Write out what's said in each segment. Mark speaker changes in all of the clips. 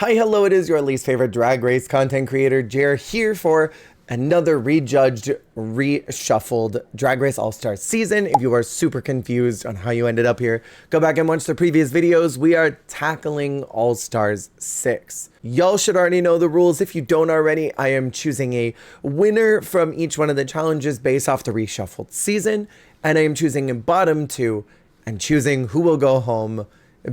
Speaker 1: Hi, hello, it is your least favorite Drag Race content creator, Jer, here for another rejudged, reshuffled Drag Race All-Star season. If you are super confused on how you ended up here, go back and watch the previous videos. We are tackling All-Stars 6. Y'all should already know the rules. If you don't already, I am choosing a winner from each one of the challenges based off the reshuffled season, and I am choosing a bottom two and choosing who will go home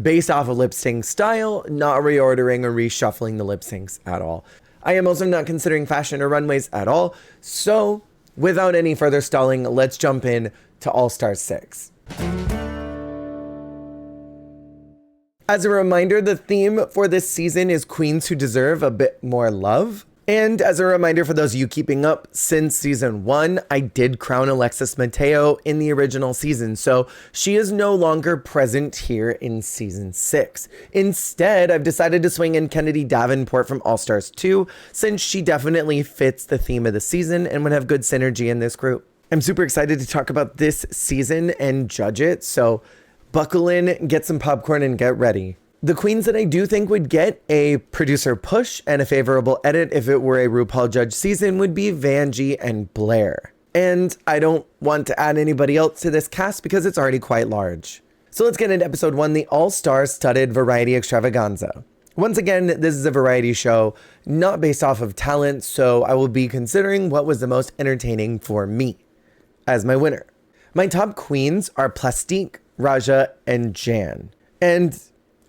Speaker 1: based off of lip sync style, not reordering or reshuffling the lip syncs at all. I am also not considering fashion or runways at all. So without any further stalling, let's jump in to All-Star 6. As a reminder, the theme for this season is queens who deserve a bit more love. And as a reminder for those of you keeping up, since season 1, I did crown Alexis Mateo in the original season, so she is no longer present here in season 6. Instead, I've decided to swing in Kennedy Davenport from All Stars 2, since she definitely fits the theme of the season and would have good synergy in this group. I'm super excited to talk about this season and judge it, so buckle in, get some popcorn, and get ready. The queens that I do think would get a producer push and a favorable edit if it were a RuPaul judge season would be Vanjie and Blair. And I don't want to add anybody else to this cast because it's already quite large. So let's get into episode 1, the All-Star Studded Variety Extravaganza. Once again, this is a variety show, not based off of talent, so I will be considering what was the most entertaining for me as my winner. My top queens are Plastique, Raja, and Jan. And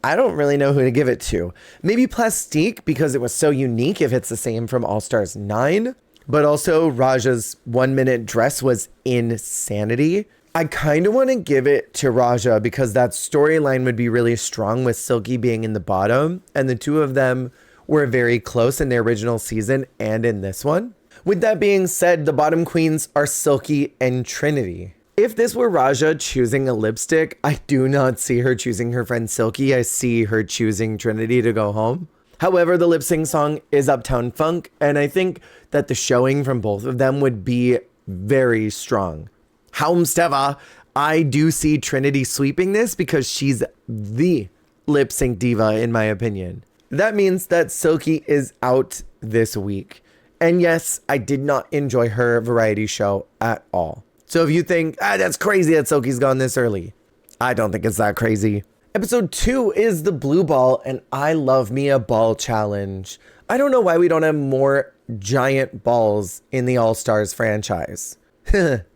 Speaker 1: I don't really know who to give it to. Maybe Plastique because it was so unique if it's the same from All Stars 9, but also Raja's 1 minute dress was insanity. I kind of want to give it to Raja because that storyline would be really strong with Silky being in the bottom, and the two of them were very close in the original season and in this one. With that being said, the bottom queens are Silky and Trinity. If this were Raja choosing a lipstick, I do not see her choosing her friend Silky. I see her choosing Trinity to go home. However, the lip sync song is Uptown Funk, and I think that the showing from both of them would be very strong. However, I do see Trinity sweeping this because she's the lip sync diva in my opinion. That means that Silky is out this week. And yes, I did not enjoy her variety show at all. So if you think, that's crazy that Silky's gone this early, I don't think it's that crazy. Episode 2 is the blue ball, and I love me a ball challenge. I don't know why we don't have more giant balls in the All-Stars franchise.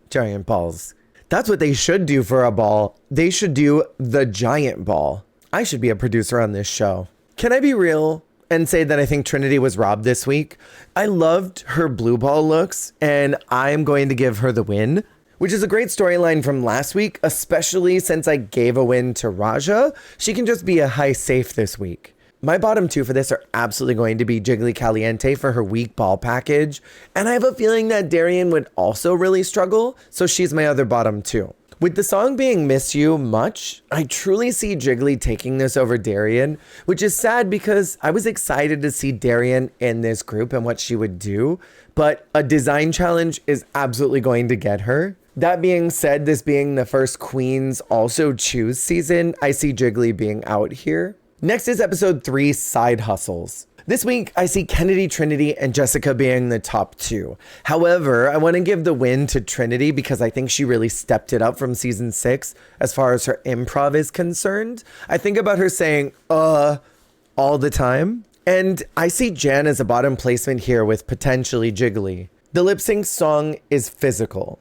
Speaker 1: Giant balls. That's what they should do for a ball. They should do the giant ball. I should be a producer on this show. Can I be real and say that I think Trinity was robbed this week? I loved her blue ball looks, and I'm going to give her the win, which is a great storyline from last week, especially since I gave a win to Raja. She can just be a high safe this week. My bottom two for this are absolutely going to be Jiggly Caliente for her weak ball package, and I have a feeling that Darian would also really struggle, so she's my other bottom two. With the song being Miss You Much, I truly see Jiggly taking this over Darian, which is sad because I was excited to see Darian in this group and what she would do, but a design challenge is absolutely going to get her. That being said, this being the first Queens Also Choose season, I see Jiggly being out here. Next is episode 3, Side Hustles. This week, I see Kennedy, Trinity, and Jessica being the top two. However, I want to give the win to Trinity because I think she really stepped it up from season 6 as far as her improv is concerned. I think about her saying, all the time. And I see Jan as a bottom placement here with potentially Jiggly. The lip sync song is Physical.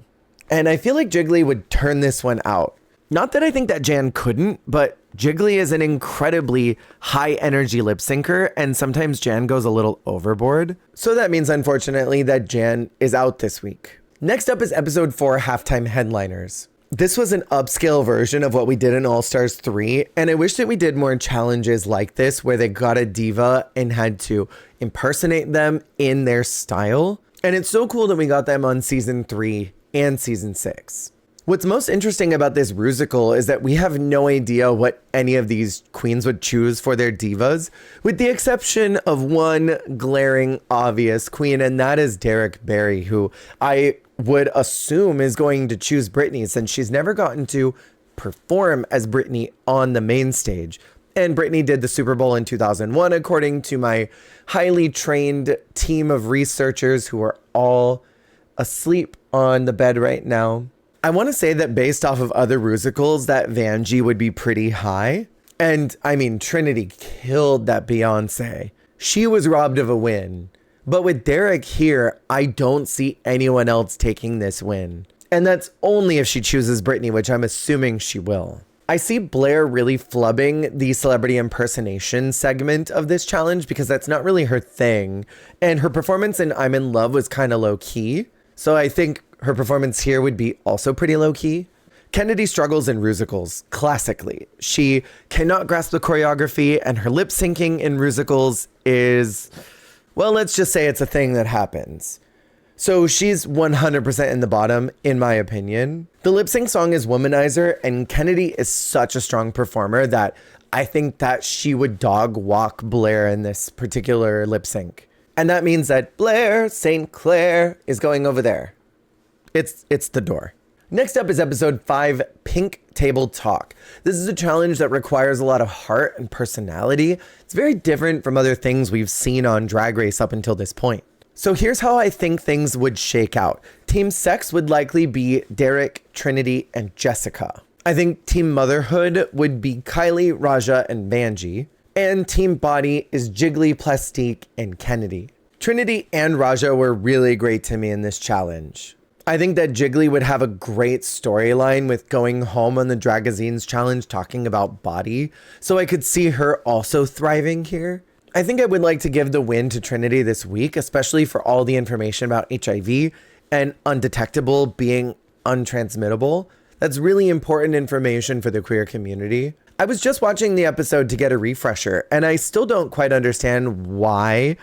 Speaker 1: And I feel like Jiggly would turn this one out. Not that I think that Jan couldn't, but Jiggly is an incredibly high energy lip syncer, and sometimes Jan goes a little overboard. So that means, unfortunately, that Jan is out this week. Next up is episode 4, Halftime Headliners. This was an upscale version of what we did in All Stars 3, and I wish that we did more challenges like this where they got a diva and had to impersonate them in their style. And it's so cool that we got them on season 3 and season 6. What's most interesting about this Rusical is that we have no idea what any of these queens would choose for their divas, with the exception of one glaring obvious queen, and that is Derek Barry, who I would assume is going to choose Britney since she's never gotten to perform as Britney on the main stage. And Britney did the Super Bowl in 2001, according to my highly trained team of researchers who are all asleep on the bed right now. I want to say that based off of other musicals, that Vanjie would be pretty high. And I mean, Trinity killed that Beyonce. She was robbed of a win. But with Derek here, I don't see anyone else taking this win. And that's only if she chooses Britney, which I'm assuming she will. I see Blair really flubbing the celebrity impersonation segment of this challenge because that's not really her thing. And her performance in I'm in Love was kind of low key. So I think her performance here would be also pretty low key. Kennedy struggles in musicals, classically. She cannot grasp the choreography, and her lip syncing in musicals is, well, let's just say it's a thing that happens. So she's 100% in the bottom, in my opinion. The lip sync song is Womanizer, and Kennedy is such a strong performer that I think that she would dog walk Blair in this particular lip sync. And that means that Blair St. Clair is going over there. It's the door. Next up is episode 5, Pink Table Talk. This is a challenge that requires a lot of heart and personality. It's very different from other things we've seen on Drag Race up until this point. So here's how I think things would shake out. Team Sex would likely be Derek, Trinity, and Jessica. I think Team Motherhood would be Kylie, Raja, and Vanjie. And Team Body is Jiggly, Plastique, and Kennedy. Trinity and Raja were really great to me in this challenge. I think that Jiggly would have a great storyline with going home on the Dragazines challenge talking about body. So I could see her also thriving here. I think I would like to give the win to Trinity this week, especially for all the information about HIV and undetectable being untransmittable. That's really important information for the queer community. I was just watching the episode to get a refresher, and I still don't quite understand why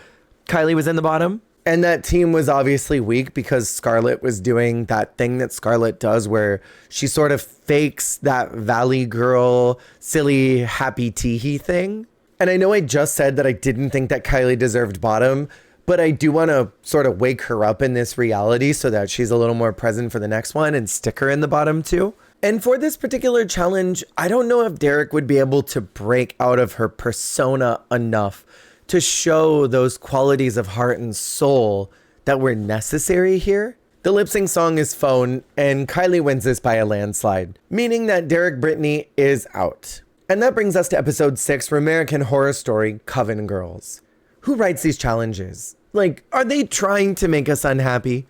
Speaker 1: Kylie was in the bottom. And that team was obviously weak because Scarlett was doing that thing that Scarlett does where she sort of fakes that Valley Girl, silly, happy teehee thing. And I know I just said that I didn't think that Kylie deserved bottom, but I do want to sort of wake her up in this reality so that she's a little more present for the next one and stick her in the bottom too. And for this particular challenge, I don't know if Derek would be able to break out of her persona enough to show those qualities of heart and soul that were necessary here. The lip sync song is Phone, and Kylie wins this by a landslide, meaning that Derek Britney is out. And that brings us to episode 6, Rumerican Horror Story, Coven Girls. Who writes these challenges? Like, are they trying to make us unhappy?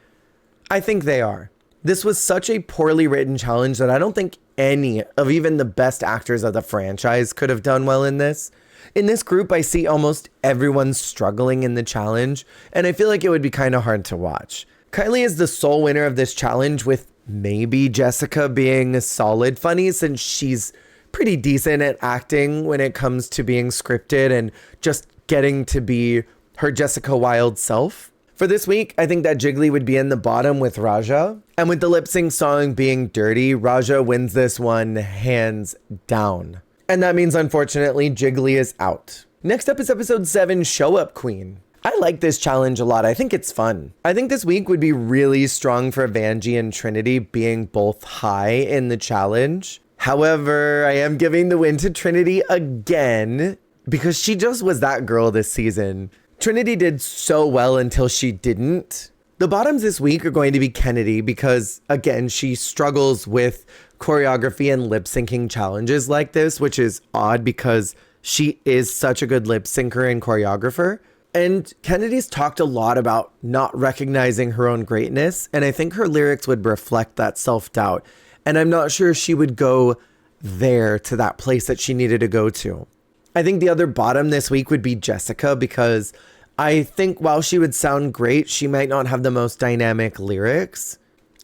Speaker 1: I think they are. This was such a poorly written challenge that I don't think any of even the best actors of the franchise could have done well in this. In this group, I see almost everyone struggling in the challenge, and I feel like it would be kind of hard to watch. Kylie is the sole winner of this challenge, with maybe Jessica being a solid funny since she's pretty decent at acting when it comes to being scripted and just getting to be her Jessica Wilde self. For this week, I think that Jiggly would be in the bottom with Raja. And with the lip sync song being Dirty, Raja wins this one hands down. And that means, unfortunately, Jiggly is out. Next up is episode 7, Show Up Queen. I like this challenge a lot. I think it's fun. I think this week would be really strong for Vanjie and Trinity being both high in the challenge. However, I am giving the win to Trinity again because she just was that girl this season. Trinity did so well until she didn't. The bottoms this week are going to be Kennedy because, again, she struggles with choreography and lip syncing challenges like this, which is odd because she is such a good lip syncer and choreographer. And Kennedy's talked a lot about not recognizing her own greatness, and I think her lyrics would reflect that self-doubt. And I'm not sure she would go there to that place that she needed to go to. I think the other bottom this week would be Jessica because I think while she would sound great, she might not have the most dynamic lyrics.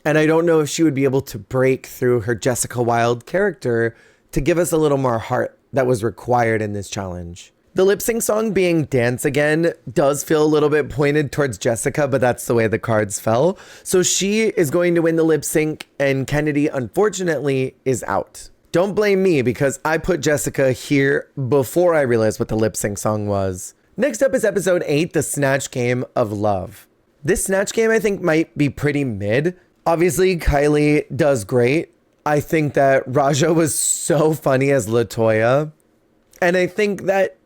Speaker 1: And I don't know if she would be able to break through her Jessica Wilde character to give us a little more heart that was required in this challenge. The lip sync song being Dance Again does feel a little bit pointed towards Jessica, but that's the way the cards fell. So she is going to win the lip sync, and Kennedy, unfortunately, is out. Don't blame me because I put Jessica here before I realized what the lip sync song was. Next up is episode 8, the Snatch Game of Love. This Snatch game I think might be pretty mid. Obviously, Kylie does great. I think that Raja was so funny as LaToya. And I think that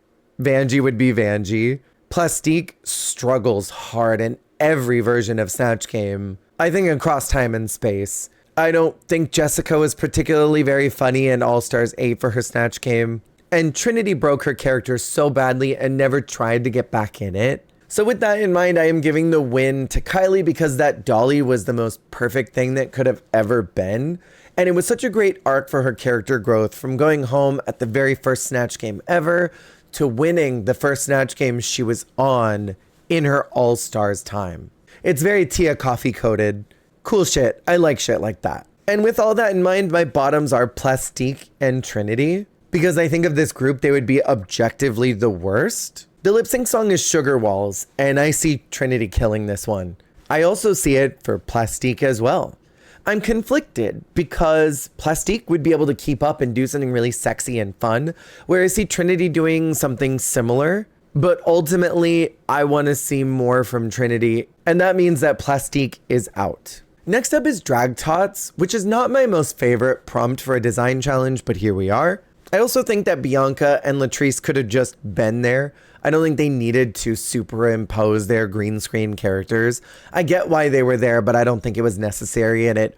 Speaker 1: Vanjie would be Vanjie. Plastique struggles hard in every version of Snatch Game. I think across time and space. I don't think Jessica was particularly very funny in All Stars 8 for her Snatch Game. And Trinity broke her character so badly and never tried to get back in it. So with that in mind, I am giving the win to Kylie because that dolly was the most perfect thing that could have ever been. And it was such a great arc for her character growth from going home at the very first Snatch Game ever to winning the first Snatch Game she was on in her All Stars time. It's very Tia Coffee coded. Cool shit. I like shit like that. And with all that in mind, my bottoms are Plastique and Trinity because I think of this group, they would be objectively the worst. The lip sync song is Sugar Walls, and I see Trinity killing this one. I also see it for Plastique as well. I'm conflicted because Plastique would be able to keep up and do something really sexy and fun, whereas I see Trinity doing something similar. But ultimately, I want to see more from Trinity, and that means that Plastique is out. Next up is Drag Tots, which is not my most favorite prompt for a design challenge, but here we are. I also think that Bianca and Latrice could have just been there. I don't think they needed to superimpose their green screen characters. I get why they were there, but I don't think it was necessary, and it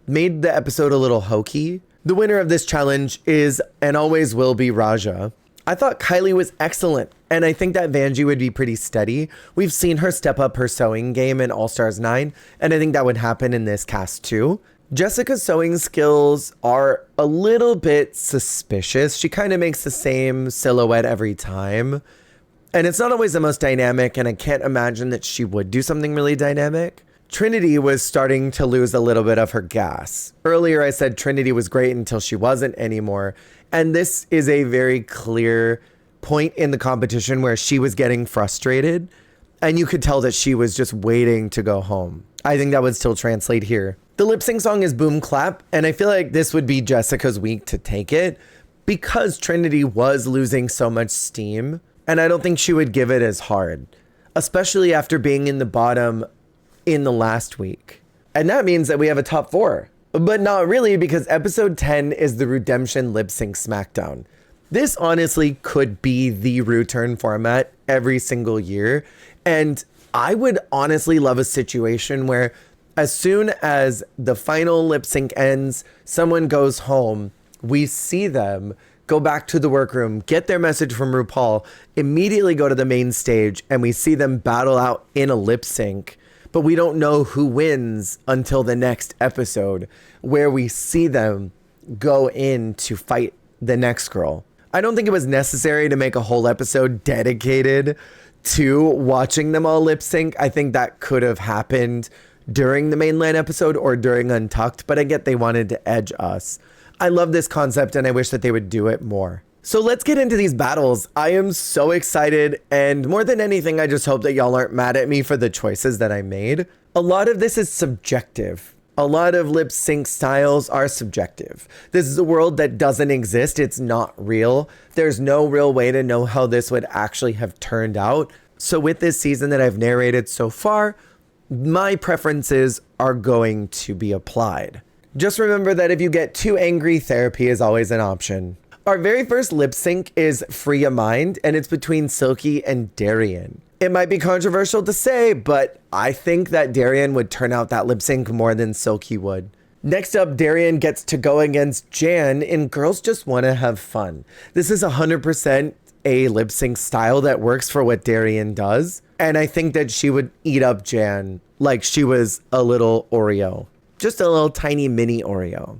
Speaker 1: made the episode a little hokey. The winner of this challenge is and always will be Raja. I thought Kylie was excellent, and I think that Vanjie would be pretty steady. We've seen her step up her sewing game in All Stars 9, and I think that would happen in this cast too. Jessica's sewing skills are a little bit suspicious. She kind of makes the same silhouette every time. And it's not always the most dynamic, and I can't imagine that she would do something really dynamic. Trinity was starting to lose a little bit of her gas. Earlier, I said Trinity was great until she wasn't anymore. And this is a very clear point in the competition where she was getting frustrated, and you could tell that she was just waiting to go home. I think that would still translate here. The lip sync song is Boom Clap, and I feel like this would be Jessica's week to take it because Trinity was losing so much steam. And I don't think she would give it as hard, especially after being in the bottom in the last week. And that means that we have a top 4, but not really because episode 10 is the Redemption Lip Sync Smackdown. This honestly could be the return format every single year. And I would honestly love a situation where as soon as the final lip sync ends, someone goes home, we see them go back to the workroom, get their message from RuPaul, immediately go to the main stage, and we see them battle out in a lip sync. But we don't know who wins until the next episode, where we see them go in to fight the next girl. I don't think it was necessary to make a whole episode dedicated to watching them all lip sync. I think that could have happened during the mainline episode or during Untucked, but I get they wanted to edge us. I love this concept and I wish that they would do it more. So let's get into these battles. I am so excited, and more than anything, I just hope that y'all aren't mad at me for the choices that I made. A lot of this is subjective. A lot of lip sync styles are subjective. This is a world that doesn't exist. It's not real. There's no real way to know how this would actually have turned out. So with this season that I've narrated so far, my preferences are going to be applied. Just remember that if you get too angry, therapy is always an option. Our very first lip sync is Free Your Mind, and it's between Silky and Darian. It might be controversial to say, but I think that Darian would turn out that lip sync more than Silky would. Next up, Darian gets to go against Jan in Girls Just Want to Have Fun. This is 100% a lip sync style that works for what Darian does, and I think that she would eat up Jan like she was a little Oreo. Just a little tiny mini Oreo.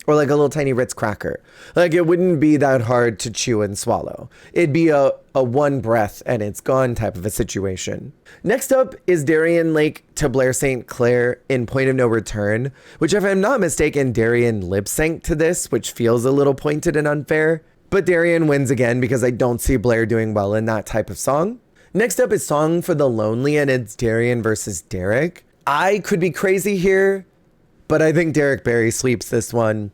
Speaker 1: Or like a little tiny Ritz cracker. Like it wouldn't be that hard to chew and swallow. It'd be a one breath and it's gone type of a situation. Next up is Darian Lake to Blair St. Clair in Point of No Return, which if I'm not mistaken, Darian lip synced to this, which feels a little pointed and unfair. But Darian wins again because I don't see Blair doing well in that type of song. Next up is Song for the Lonely, and it's Darian versus Derek. I could be crazy here, but I think Derek Barry sweeps this one.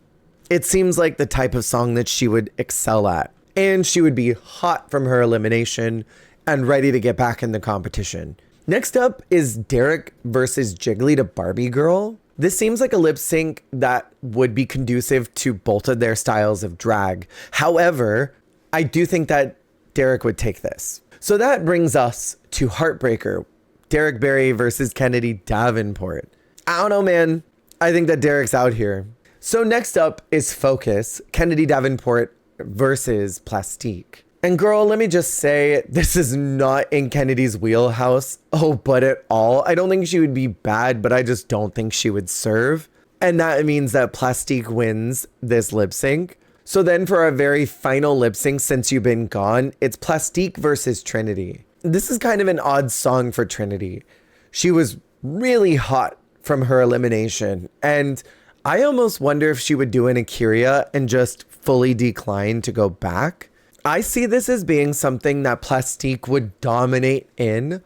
Speaker 1: It seems like the type of song that she would excel at. And she would be hot from her elimination and ready to get back in the competition. Next up is Derek versus Jiggly to Barbie Girl. This seems like a lip sync that would be conducive to both of their styles of drag. However, I do think that Derek would take this. So that brings us to Heartbreaker, Derek Barry versus Kennedy Davenport. I don't know, man. I think that Derek's out here. So next up is Focus, Kennedy Davenport versus Plastique. And girl, let me just say, this is not in Kennedy's wheelhouse. Oh, but at all. I don't think she would be bad, but I just don't think she would serve. And that means that Plastique wins this lip sync. So then for our very final lip sync since you've been gone, it's Plastique versus Trinity. This is kind of an odd song for Trinity. She was really hot from her elimination. And I almost wonder if she would do an Akira and just fully decline to go back. I see this as being something that Plastique would dominate in.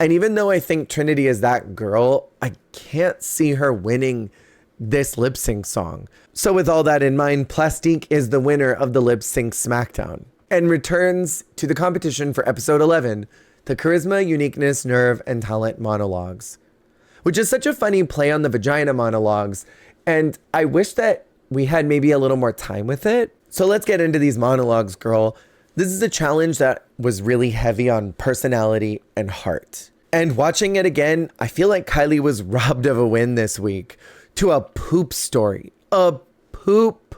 Speaker 1: And even though I think Trinity is that girl, I can't see her winning this lip sync song. So with all that in mind, Plastique is the winner of the lip sync smackdown and returns to the competition for episode 11, the Charisma, Uniqueness, Nerve, and Talent Monologues, which is such a funny play on the vagina monologues. And I wish that we had maybe a little more time with it. So let's get into these monologues, girl. This is a challenge that was really heavy on personality and heart. And watching it again, I feel like Kylie was robbed of a win this week to a poop story. A poop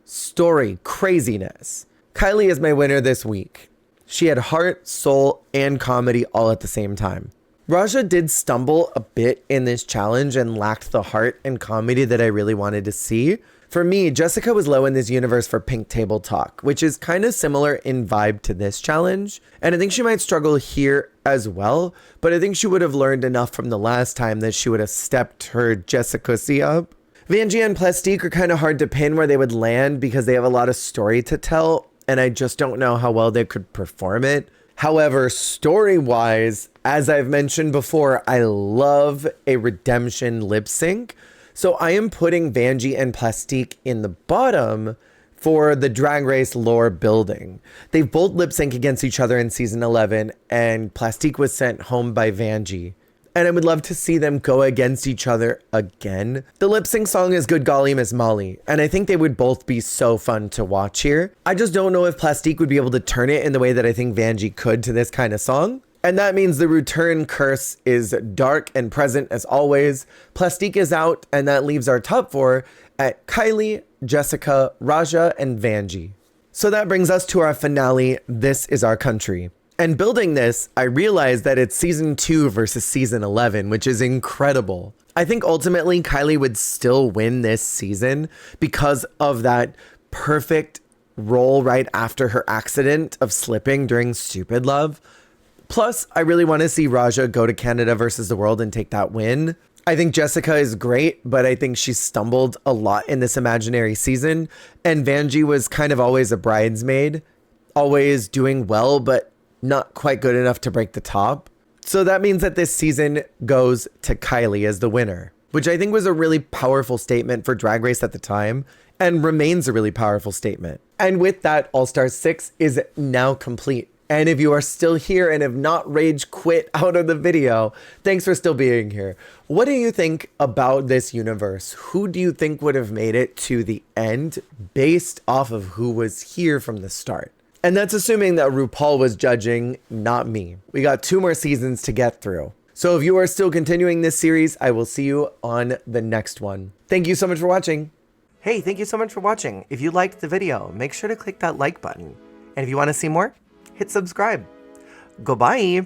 Speaker 1: story. Craziness. Kylie is my winner this week. She had heart, soul, and comedy all at the same time. Raja did stumble a bit in this challenge and lacked the heart and comedy that I really wanted to see. For me, Jessica was low in this universe for Pink Table Talk, which is kind of similar in vibe to this challenge. And I think she might struggle here as well, but I think she would have learned enough from the last time that she would have stepped her Jessica-sy up. Vanjie and Plastique are kind of hard to pin where they would land because they have a lot of story to tell, and I just don't know how well they could perform it. However, story-wise, as I've mentioned before, I love a redemption lip sync. So I am putting Vanjie and Plastique in the bottom for the Drag Race lore building. They both lip sync against each other in season 11, and Plastique was sent home by Vanjie. And I would love to see them go against each other again. The lip sync song is Good Golly Miss Molly, and I think they would both be so fun to watch here. I just don't know if Plastique would be able to turn it in the way that I think Vanjie could to this kind of song. And that means the return curse is dark and present as always. Plastique is out, and that leaves our top 4 at Kylie, Jessica, Raja, and Vanjie. So that brings us to our finale, This Is Our Country. And building this, I realized that it's season 2 versus season 11, which is incredible. I think ultimately Kylie would still win this season because of that perfect role right after her accident of slipping during Stupid Love. Plus, I really want to see Raja go to Canada versus the world and take that win. I think Jessica is great, but I think she stumbled a lot in this imaginary season. And Vanjie was kind of always a bridesmaid, always doing well, but not quite good enough to break the top. So that means that this season goes to Kylie as the winner, which I think was a really powerful statement for Drag Race at the time and remains a really powerful statement. And with that, All Star 6 is now complete. And if you are still here and have not rage quit out of the video, thanks for still being here. What do you think about this universe? Who do you think would have made it to the end based off of who was here from the start? And that's assuming that RuPaul was judging, not me. We got 2 more seasons to get through. So if you are still continuing this series, I will see you on the next one. Thank you so much for watching. Hey, thank you so much for watching. If you liked the video, make sure to click that like button. And if you want to see more, hit subscribe. Goodbye.